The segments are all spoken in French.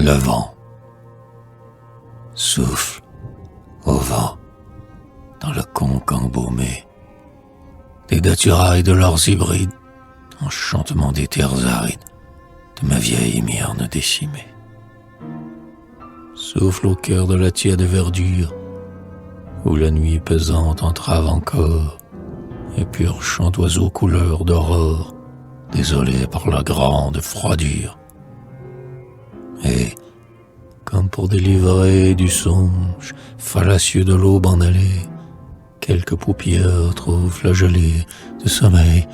Le vent souffle au vent dans le conque embaumé des daturailles de leurs hybrides, enchantement des terres arides de ma vieille Myrne décimée. Souffle au cœur de la tiède verdure où la nuit pesante entrave encore, et pur chant d'oiseaux couleur d'aurore, désolé par la grande froidure. Et, comme pour délivrer du songe fallacieux de l'aube en allée, quelques paupières trop flageolées de sommeil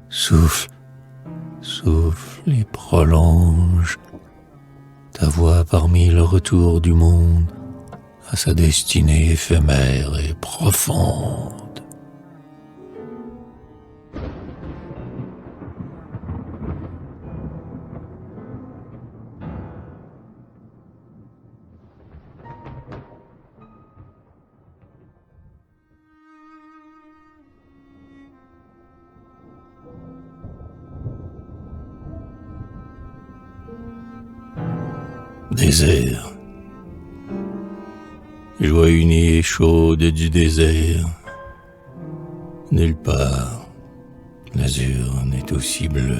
souffle, souffle et prolonge ta voix parmi le retour du monde à sa destinée éphémère et profonde. Désert, joie unie et chaude du désert. Nulle part, l'azur n'est aussi bleu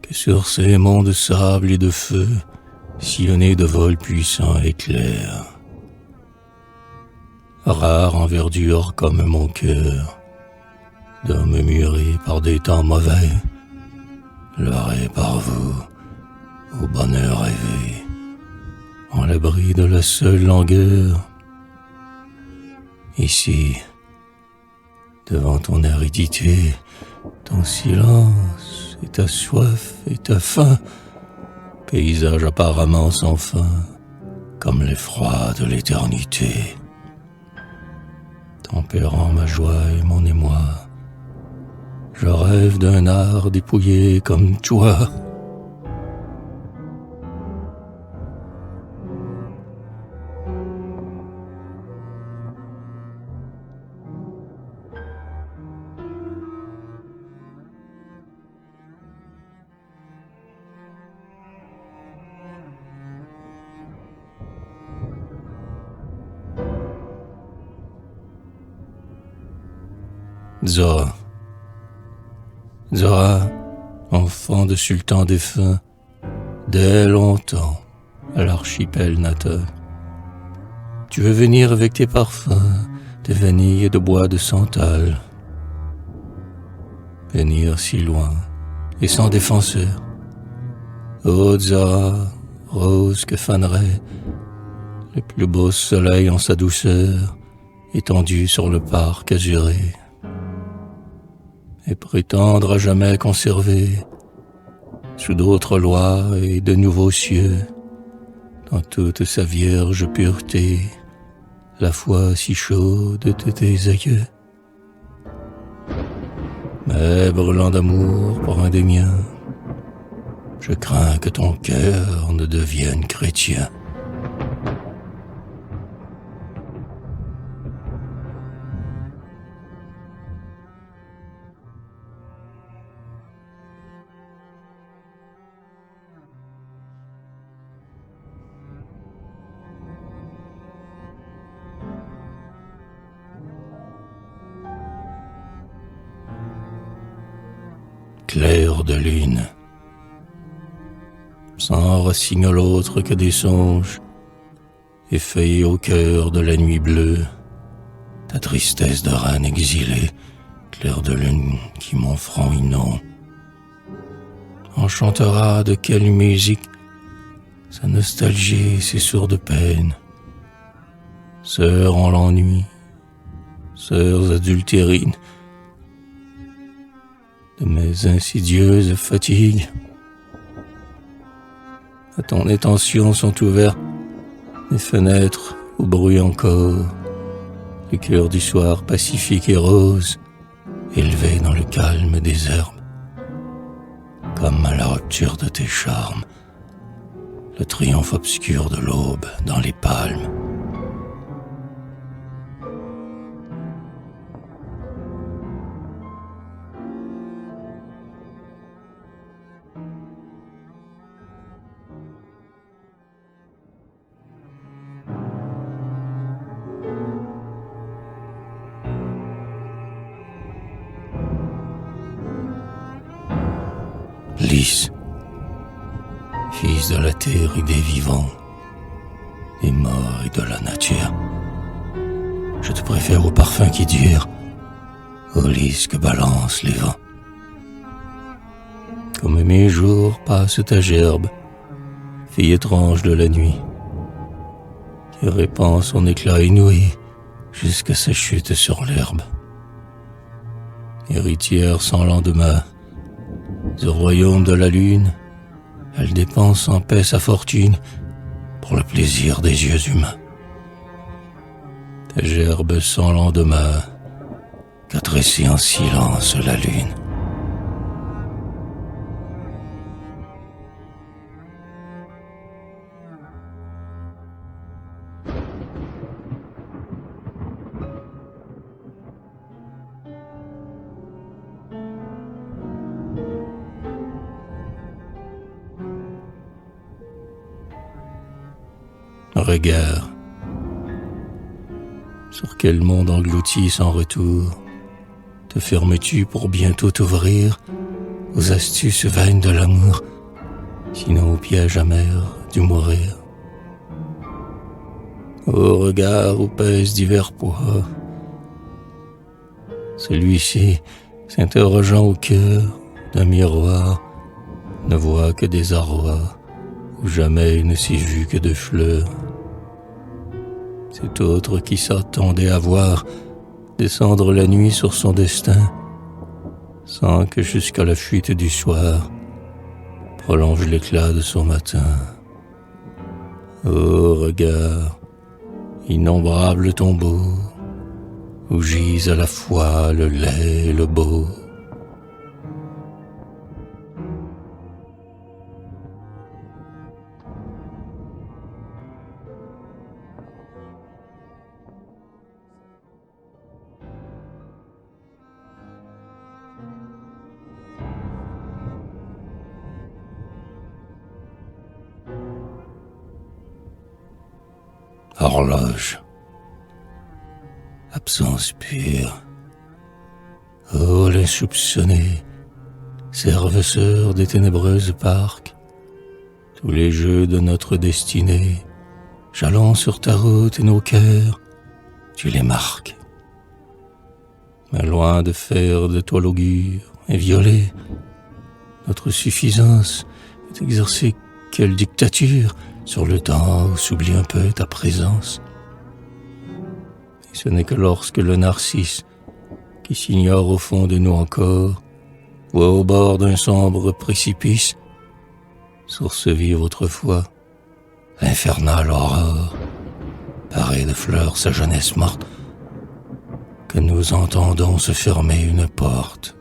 que sur ces monts de sable et de feu, sillonnés de vols puissants et clairs. Rare en verdure comme mon cœur, d'hommes mûris par des temps mauvais, leurrés par vous, au bonheur rêvé, en l'abri de la seule langueur. Ici, devant ton aridité, ton silence et ta soif et ta faim, paysage apparemment sans fin, comme l'effroi de l'éternité. Tempérant ma joie et mon émoi, je rêve d'un art dépouillé comme toi. Zora, enfant de sultan défunt, dès longtemps à l'archipel natal. Tu veux venir avec tes parfums de vanille et de bois de santal. Venir si loin et sans défenseur. Ô Zora, rose que fanerait le plus beau soleil en sa douceur, étendu sur le parc azuré. Et prétendre à jamais conserver, sous d'autres lois et de nouveaux cieux, dans toute sa vierge pureté, la foi si chaude de tes aïeux. Mais brûlant d'amour pour un des miens, je crains que ton cœur ne devienne chrétien. Clair de lune, sans rossignol autre que des songes, effeuillé au cœur de la nuit bleue, ta tristesse de reine exilée, clair de lune qui mon front inonde, enchantera de quelle musique sa nostalgie et ses sourdes peines. Sœurs en l'ennui, sœurs adultérines, de mes insidieuses fatigues. À ton intention sont ouvertes les fenêtres où bruit encore le cœur du soir pacifique et rose, élevé dans le calme des herbes. Comme à la rupture de tes charmes, le triomphe obscur de l'aube dans les palmes. Ulysse, fils de la terre et des vivants, des morts et de la nature. Je te préfère au parfum qui dure, au lys que balancent les vents. Comme mes jours passe ta gerbe, fille étrange de la nuit, qui répand son éclat inouï jusqu'à sa chute sur l'herbe. Héritière sans lendemain, du royaume de la lune, elle dépense en paix sa fortune pour le plaisir des yeux humains. Ta gerbe sans lendemain qu'a tressé en silence la lune. Regard, sur quel monde englouti sans retour te fermes-tu pour bientôt t'ouvrir aux astuces vaines de l'amour, sinon au piège amer du mourir? Ô regard où pèsent divers poids, celui-ci, s'interrogeant au cœur d'un miroir, ne voit que des arrois où jamais il ne s'y vit que de fleurs. Cet autre qui s'attendait à voir descendre la nuit sur son destin, sans que jusqu'à la fuite du soir prolonge l'éclat de son matin. Ô regard, innombrable tombeau, où gisent à la fois le laid et le beau. Horloge, absence pure, ô l'insoupçonné, servisseur des ténébreuses parcs, tous les jeux de notre destinée, jalons sur ta route et nos cœurs, tu les marques. Mais loin de faire de toi l'augure et violer notre suffisance est exercer quelle dictature sur le temps où s'oublie un peu ta présence. Et ce n'est que lorsque le narcisse, qui s'ignore au fond de nous encore, voit au bord d'un sombre précipice, source vive autrefois, l'infernale aurore, parée de fleurs sa jeunesse morte, que nous entendons se fermer une porte